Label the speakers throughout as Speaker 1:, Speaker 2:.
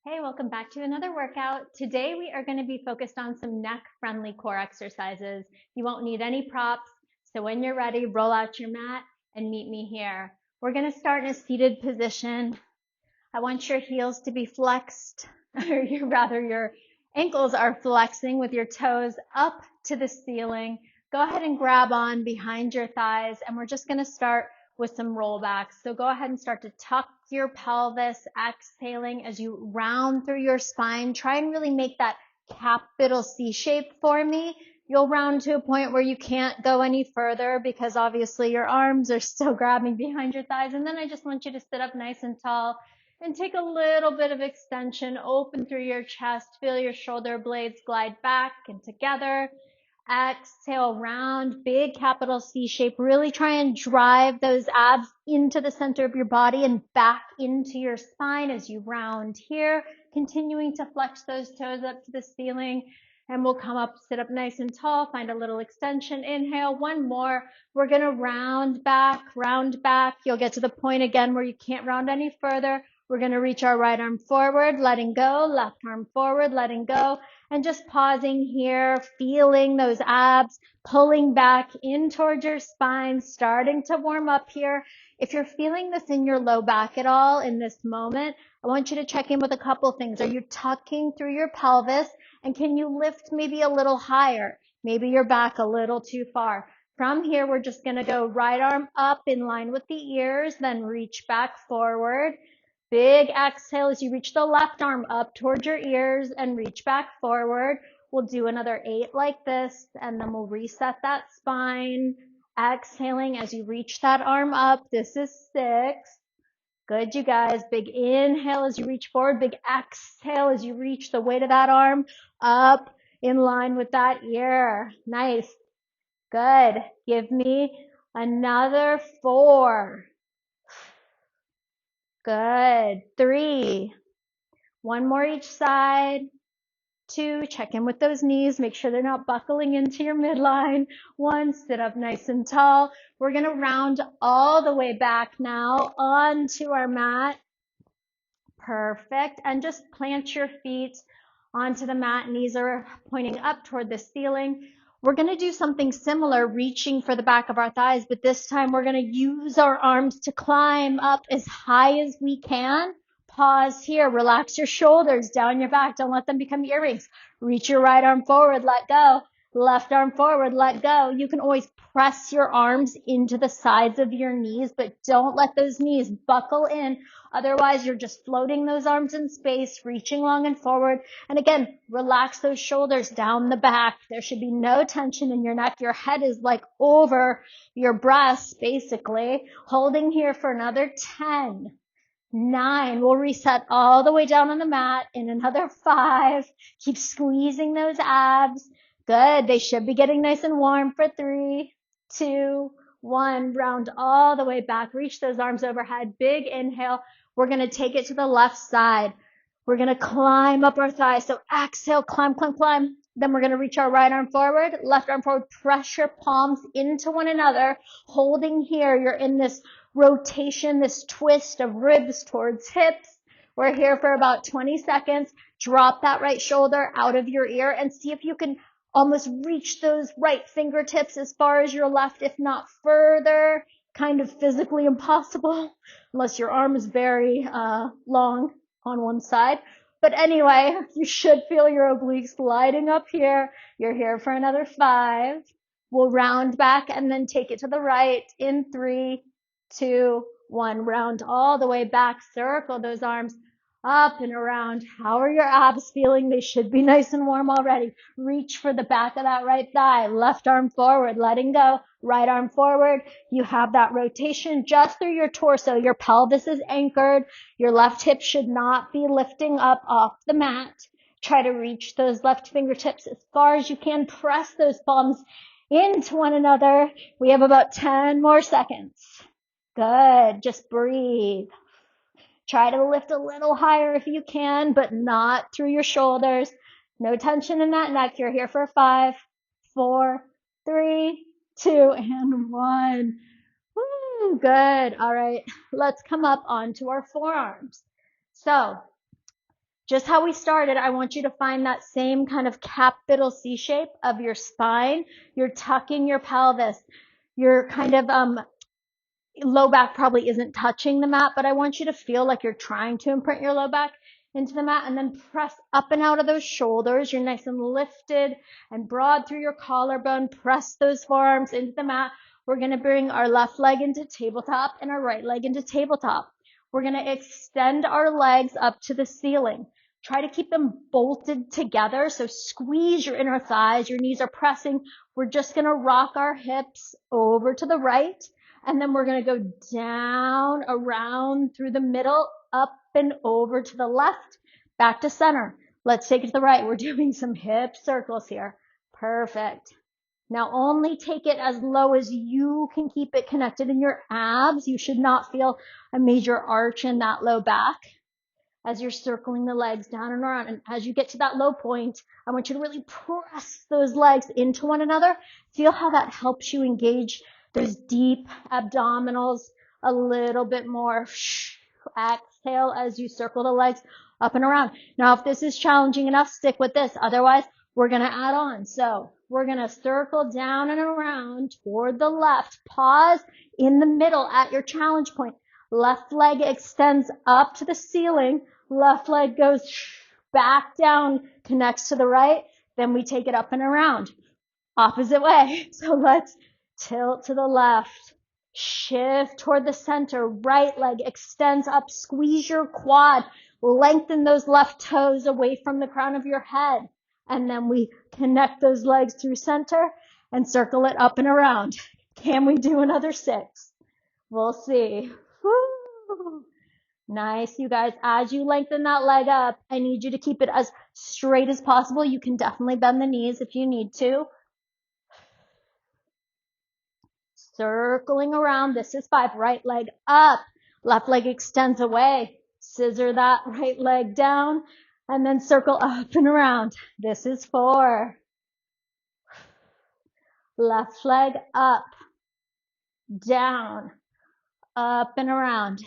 Speaker 1: Hey, welcome back to another workout. Today we are going to be focused on some neck-friendly core exercises. You won't need any props, so when you're ready, roll out your mat and meet me here. We're going to start in a seated position. I want your heels to be flexed, or your ankles are flexing with your toes up to the ceiling. Go ahead and grab on behind your thighs, and we're just going to start with some rollbacks. So go ahead and start to tuck your pelvis, exhaling as you round through your spine. Try and really make that capital C shape for me. You'll round to a point where you can't go any further because obviously your arms are still grabbing behind your thighs. And then I just want you to sit up nice and tall and take a little bit of extension, open through your chest, feel your shoulder blades glide back and together. Exhale, round, big capital C shape. Really try and drive those abs into the center of your body and back into your spine as you round here, continuing to flex those toes up to the ceiling. And we'll come up, sit up nice and tall, find a little extension. Inhale, one more. We're going to round back, round back. You'll get to the point again where you can't round any further. We're going to reach our right arm forward, letting go, left arm forward, letting go, and just pausing here, feeling those abs, pulling back in towards your spine, starting to warm up here. If you're feeling this in your low back at all in this moment, I want you to check in with a couple things. Are you tucking through your pelvis? And can you lift maybe a little higher? Maybe your back a little too far. From here, we're just going to go right arm up in line with the ears, then reach back forward. Big exhale as you reach the left arm up towards your ears and reach back forward. We'll do another 8 like this, and then we'll reset that spine. Exhaling as you reach that arm up. This is 6. Good, you guys. Big inhale as you reach forward. Big exhale as you reach the weight of that arm up in line with that ear. Nice. Good. Give me another 4. Good. 3. One more each side. 2, check in with those knees. Make sure they're not buckling into your midline. 1, sit up nice and tall. We're going to round all the way back now onto our mat. Perfect. And just plant your feet onto the mat. Knees are pointing up toward the ceiling. We're going to do something similar, reaching for the back of our thighs, but this time we're going to use our arms to climb up as high as we can. Pause here. Relax your shoulders down your back. Don't let them become earrings. Reach your right arm forward. Let go. Left arm forward. Let go. You can always press your arms into the sides of your knees, but don't let those knees buckle in. Otherwise, you're just floating those arms in space, reaching long and forward. And again, relax those shoulders down the back. There should be no tension in your neck. Your head is like over your breasts, basically. Holding here for another 10. 9. We'll reset all the way down on the mat in another 5. Keep squeezing those abs. Good. They should be getting nice and warm for 3, 2, 1. Round all the way back. Reach those arms overhead. Big inhale. We're going to take it to the left side. We're going to climb up our thighs. So exhale, climb, climb, climb. Then we're going to reach our right arm forward, left arm forward. Press your palms into one another. Holding here, you're in this rotation, this twist of ribs towards hips. We're here for about 20 seconds. Drop that right shoulder out of your ear and see if you can almost reach those right fingertips as far as your left, if not further. Kind of physically impossible unless your arm is very long on one side. But anyway, you should feel your obliques sliding up here. You're here for another 5. We'll round back and then take it to the right in 3, 2, 1. Round all the way back. Circle those arms up and around. How are your abs feeling? They should be nice and warm already. Reach for the back of that right thigh. Left arm forward, letting go. Right arm forward. You have that rotation just through your torso. Your pelvis is anchored. Your left hip should not be lifting up off the mat. Try to reach those left fingertips as far as you can. Press those palms into one another. We have about 10 more seconds. Good. Just breathe. Try to lift a little higher if you can, but not through your shoulders. No tension in that neck. You're here for 5, 4, 3, 2, and 1. Woo, good. All right. Let's come up onto our forearms. So Just how we started, I want you to find that same kind of capital C shape of your spine. You're tucking your pelvis. You're kind of low back probably isn't touching the mat, but I want you to feel like you're trying to imprint your low back into the mat, and then press up and out of those shoulders. You're nice and lifted and broad through your collarbone. Press those forearms into the mat. We're going to bring our left leg into tabletop and our right leg into tabletop. We're going to extend our legs up to the ceiling. Try to keep them bolted together. So squeeze your inner thighs. Your knees are pressing. We're just going to rock our hips over to the right. And then we're going to go down, around, through the middle, up and over to the left, back to center. Let's take it to the right. We're doing some hip circles here. Perfect. Now only take it as low as you can keep it connected in your abs. You should not feel a major arch in that low back as you're circling the legs down and around. And as you get to that low point, I want you to really press those legs into one another. Feel how that helps you engage those deep abdominals a little bit more. Exhale as you circle the legs up and around. Now, if this is challenging enough, stick with this. Otherwise, we're going to add on. So we're going to circle down and around toward the left. Pause in the middle at your challenge point. Left leg extends up to the ceiling. Left leg goes back down, connects to the right. Then we take it up and around. Opposite way. So let's tilt to the left. Shift toward the center. Right leg extends up. Squeeze your quad. Lengthen those left toes away from the crown of your head. And then we connect those legs through center and circle it up and around. Can we do another 6? We'll see. Woo. Nice, you guys. As you lengthen that leg up, I need you to keep it as straight as possible. You can definitely bend the knees if you need to. Circling around. This is 5. Right leg up. Left leg extends away. Scissor that right leg down and then circle up and around. This is 4. Left leg up, down, up and around.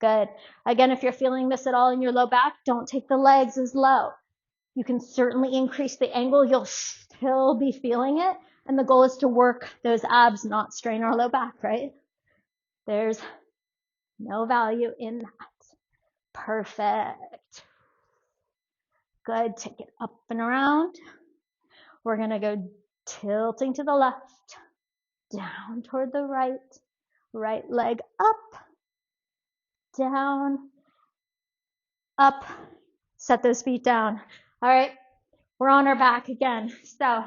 Speaker 1: Good. Again, if you're feeling this at all in your low back, don't take the legs as low. You can certainly increase the angle. You'll still be feeling it. And the goal is to work those abs, not strain our low back, right? There's no value in that. Perfect. Good. Take it up and around. We're going to go tilting to the left, down toward the right, right leg up, down, up. Set those feet down. All right. We're on our back again. So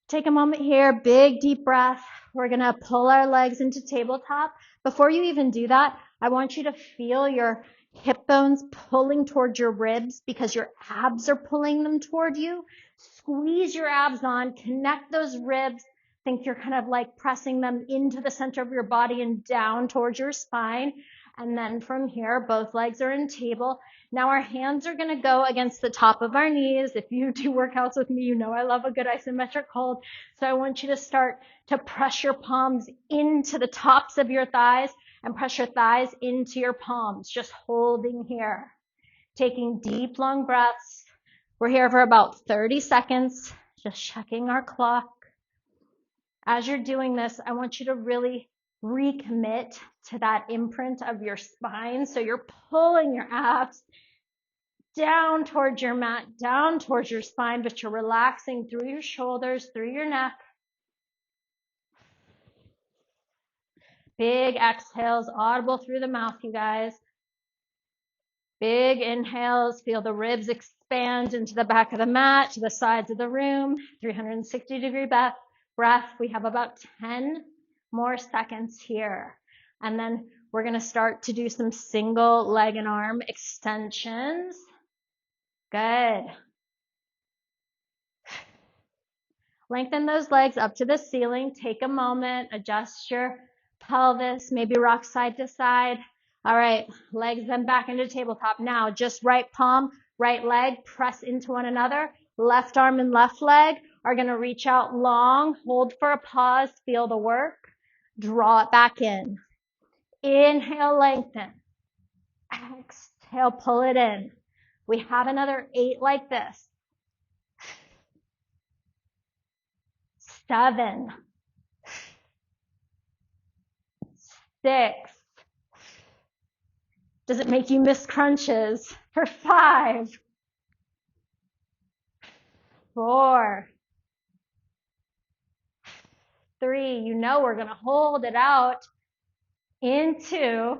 Speaker 1: take a moment here, big deep breath. We're going to pull our legs into tabletop. Before you even do that, I want you to feel your hip bones pulling towards your ribs because your abs are pulling them toward you. Squeeze your abs on, connect those ribs. Think you're kind of like pressing them into the center of your body and down towards your spine. And then from here, both legs are in table. Now our hands are going to go against the top of our knees. If you do workouts with me, you know I love a good isometric hold. So I want you to start to press your palms into the tops of your thighs and press your thighs into your palms, just holding here. Taking deep, long breaths. We're here for about 30 seconds, just checking our clock. As you're doing this, I want you to really recommit to that imprint of your spine. So you're pulling your abs down towards your mat, down towards your spine, but you're relaxing through your shoulders, through your neck. Big exhales, audible through the mouth, you guys. Big inhales, feel the ribs expand into the back of the mat, to the sides of the room. 360-degree breath. We have about 10 more seconds here. And then we're going to start to do some single leg and arm extensions. Good. Lengthen those legs up to the ceiling. Take a moment, adjust your pelvis, maybe rock side to side. All right, legs then back into tabletop. Now, just right palm, right leg, press into one another. Left arm and left leg are going to reach out long. Hold for a pause. Feel the work. Draw it back in. Inhale, lengthen. Exhale, pull it in. We have another 8 like this. 7, 6. Does it make you miss crunches? For 5, 4, 3. You know we're going to hold it out into.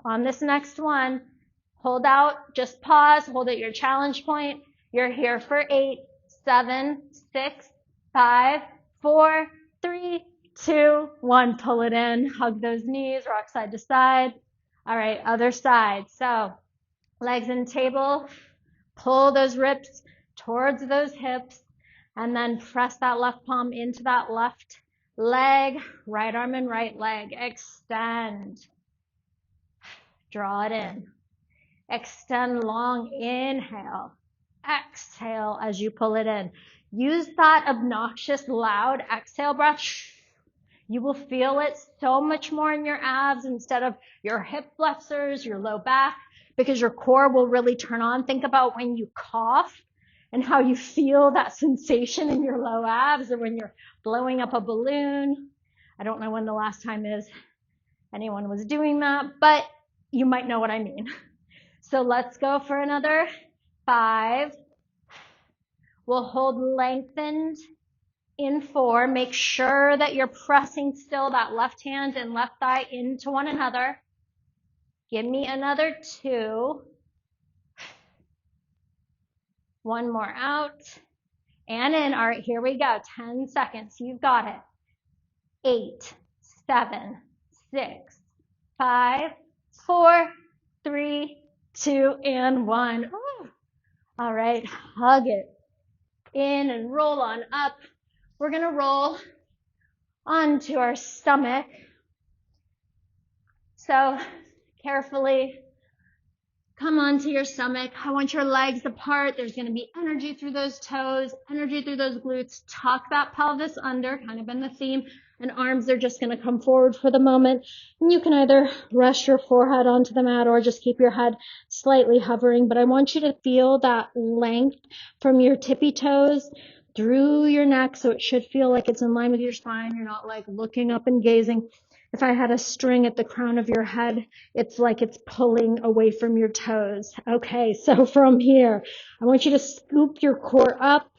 Speaker 1: On this next one, hold out, just pause, hold at your challenge point. You're here for 8, 7, 6, 5, 4, 3, 2, 1. Pull it in, hug those knees, rock side to side. All right, other side. So legs in table, pull those ribs towards those hips, and then press that left palm into that left leg, right arm and right leg. Extend. Draw it in. Extend long. Inhale. Exhale as you pull it in. Use that obnoxious, loud exhale breath. You will feel it so much more in your abs instead of your hip flexors, your low back, because your core will really turn on. Think about when you cough and how you feel that sensation in your low abs, or when you're blowing up a balloon. I don't know when the last time is anyone was doing that, but you might know what I mean. So let's go for another 5. We'll hold lengthened in 4. Make sure that you're pressing still that left hand and left thigh into one another. Give me another 2. One more out and in. All right, here we go. 10 seconds. You've got it. 8, 7, 6, 5, 4, 3, 2, and 1. Ooh. All right, hug it in and roll on up. We're going to roll onto our stomach. So carefully come onto your stomach. I want your legs apart. There's going to be energy through those toes, energy through those glutes. Tuck that pelvis under, kind of been the theme. And arms are just going to come forward for the moment. And you can either rest your forehead onto the mat or just keep your head slightly hovering. But I want you to feel that length from your tippy toes through your neck. So it should feel like it's in line with your spine. You're not like looking up and gazing. If I had a string at the crown of your head, it's like it's pulling away from your toes. Okay, so from here, I want you to scoop your core up.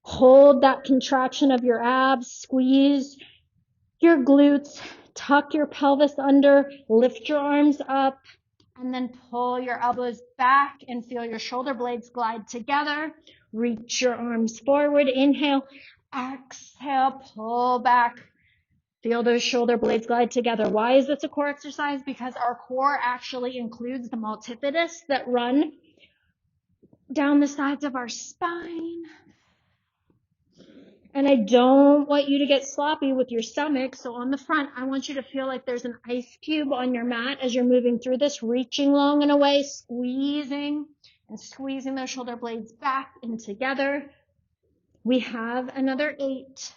Speaker 1: Hold that contraction of your abs, squeeze your glutes, tuck your pelvis under, lift your arms up, and then pull your elbows back and feel your shoulder blades glide together. Reach your arms forward, inhale, exhale, pull back. Feel those shoulder blades glide together. Why is this a core exercise? Because our core actually includes the multifidus that run down the sides of our spine. And I don't want you to get sloppy with your stomach. So on the front, I want you to feel like there's an ice cube on your mat as you're moving through this, reaching long and away, squeezing and squeezing those shoulder blades back and together. We have another 8.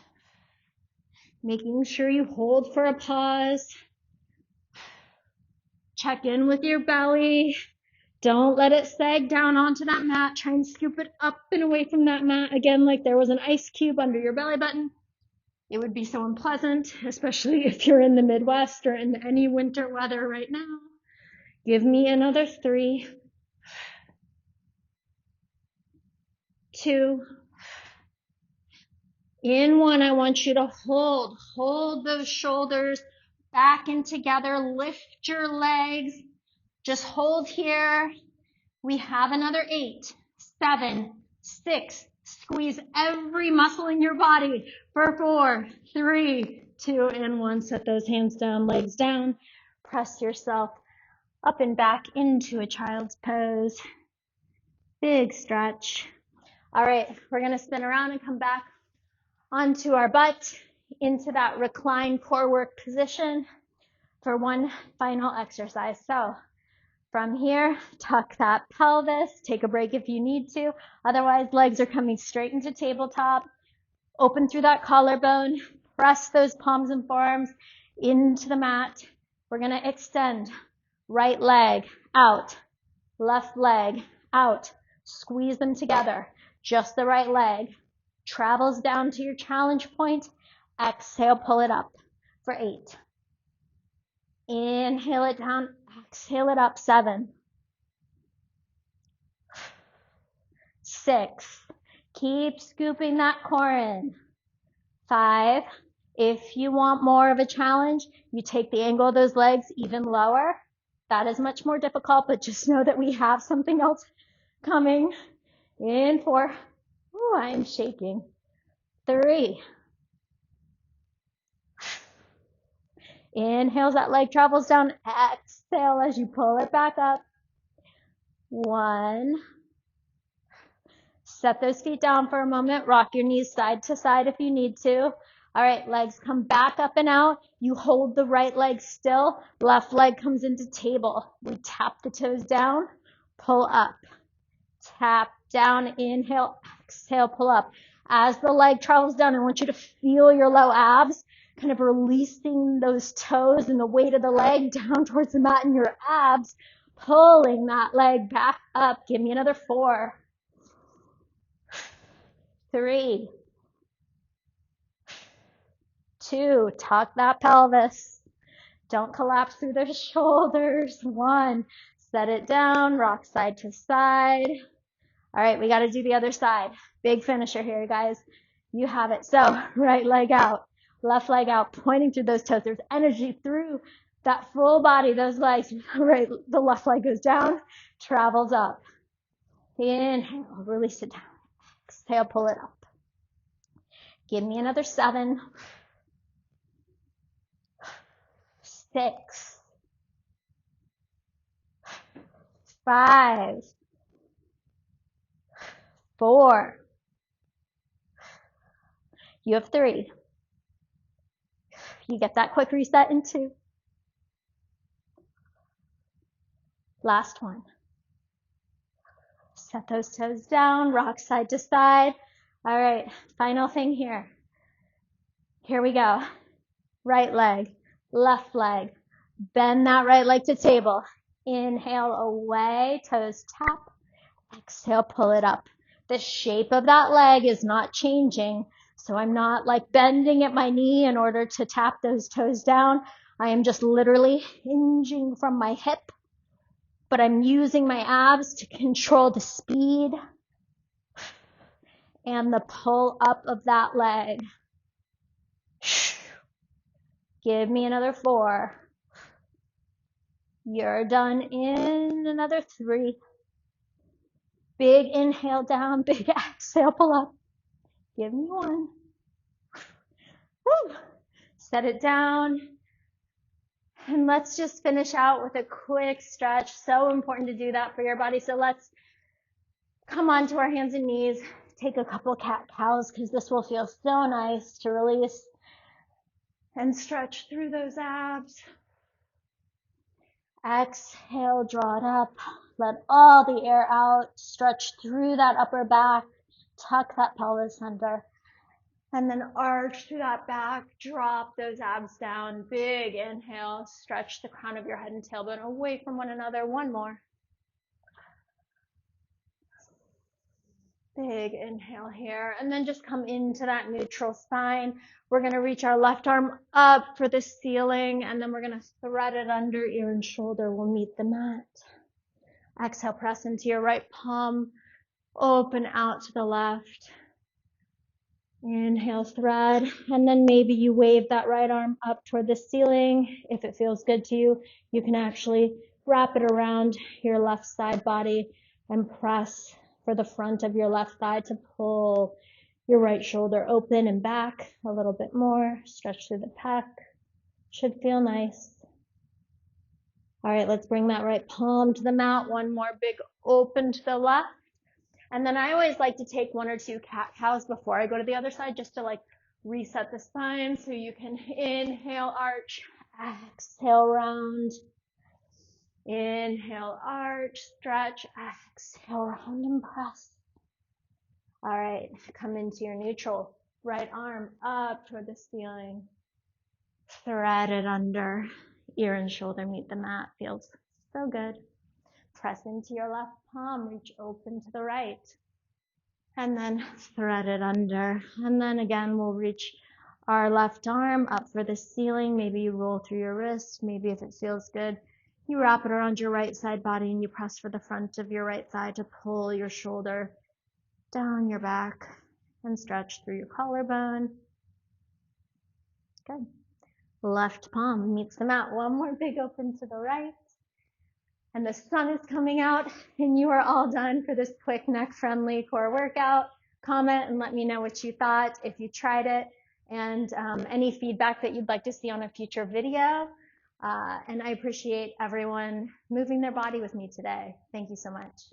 Speaker 1: Making sure you hold for a pause. Check in with your belly. Don't let it sag down onto that mat. Try and scoop it up and away from that mat. Again, like there was an ice cube under your belly button. It would be so unpleasant, especially if you're in the Midwest or in any winter weather right now. Give me another 3, 2, in 1. I want you to hold those shoulders back and together. Lift your legs. Just hold here. We have another 8, 7, 6. Squeeze every muscle in your body for 4, 3, 2, and 1. Set those hands down, legs down. Press yourself up and back into a child's pose. Big stretch. All right, we're going to spin around and come back onto our butt into that reclined core work position for one final exercise. So from here, tuck that pelvis, take a break if you need to. Otherwise, legs are coming straight into tabletop. Open through that collarbone, press those palms and forearms into the mat. We're going to extend Right leg out, left leg out. Squeeze them together. Just the right leg. Travels down to your challenge point. Exhale, pull it up for 8. Inhale it down, exhale it up, 7. 6. Keep scooping that core in. 5. If you want more of a challenge, you take the angle of those legs even lower. That is much more difficult, but just know that we have something else coming. In 4. Ooh, I am shaking. 3. Inhale, that leg travels down. Exhale as you pull it back up. 1. Set those feet down for a moment. Rock your knees side to side if you need to. All right, legs come back up and out. You hold the right leg still. Left leg comes into table. We tap the toes down, pull up. Tap down, inhale, exhale, pull up. As the leg travels down, I want you to feel your low abs, kind of releasing those toes and the weight of the leg down towards the mat and your abs, pulling that leg back up. Give me another 4. 3. 2. Tuck that pelvis. Don't collapse through the shoulders. 1. Set it down, rock side to side. All right, we got to do the other side. Big finisher here, guys. You have it. So, right leg out, left leg out, pointing through those toes. There's energy through that full body, those legs. Right, the left leg goes down, travels up. Inhale, release it down. Exhale, pull it up. Give me another 7. 6. 5. 4. You have 3. You get that quick reset in 2. Last one. Set those toes down, rock side to side. All right, final thing here. Here we go. Right leg, left leg. Bend that right leg to table. Inhale away, toes tap. Exhale, pull it up. The shape of that leg is not changing, so I'm not like bending at my knee in order to tap those toes down. I am just literally hinging from my hip, but I'm using my abs to control the speed and the pull up of that leg. Give me another 4. You're done in another 3. Big inhale down, big exhale, pull up. Give me 1. Woo. Set it down. And let's just finish out with a quick stretch. So important to do that for your body. So let's come on to our hands and knees. Take a couple cat-cows because this will feel so nice to release and stretch through those abs. Exhale, draw it up. Let all the air out. Stretch through that upper back. Tuck that pelvis under. And then arch through that back. Drop those abs down. Big inhale. Stretch the crown of your head and tailbone away from one another. One more. Big inhale here. And then just come into that neutral spine. We're going to reach our left arm up for the ceiling. And then we're going to thread it under ear and shoulder. We'll meet the mat. Exhale, press into your right palm. Open out to the left. Inhale, thread. And then maybe you wave that right arm up toward the ceiling. If it feels good to you, you can actually wrap it around your left side body and press for the front of your left thigh to pull your right shoulder open and back a little bit more. Stretch through the pec. Should feel nice. All right, let's bring that right palm to the mat. One more big open to the left. And then I always like to take 1 or 2 cat-cows before I go to the other side just to like reset the spine. So you can inhale, arch, exhale, round. Inhale, arch, stretch, exhale, round and press. All right, come into your neutral. Right arm up toward the ceiling. Thread it under. Ear and shoulder meet the mat. Feels So good. Press into your left palm, reach open to the right. And then thread it under. And then again, we'll reach our left arm up for the ceiling. Maybe you roll through your wrist. Maybe if it feels good, you wrap it around your right side body and you press for the front of your right thigh to pull your shoulder down your back and stretch through your collarbone. Good. Left palm meets the mat. One more big open to the right. And the sun is coming out and you are all done for this quick neck-friendly core workout. Comment and let me know what you thought, if you tried it, and any feedback that you'd like to see on a future video. And I appreciate everyone moving their body with me today. Thank you so much.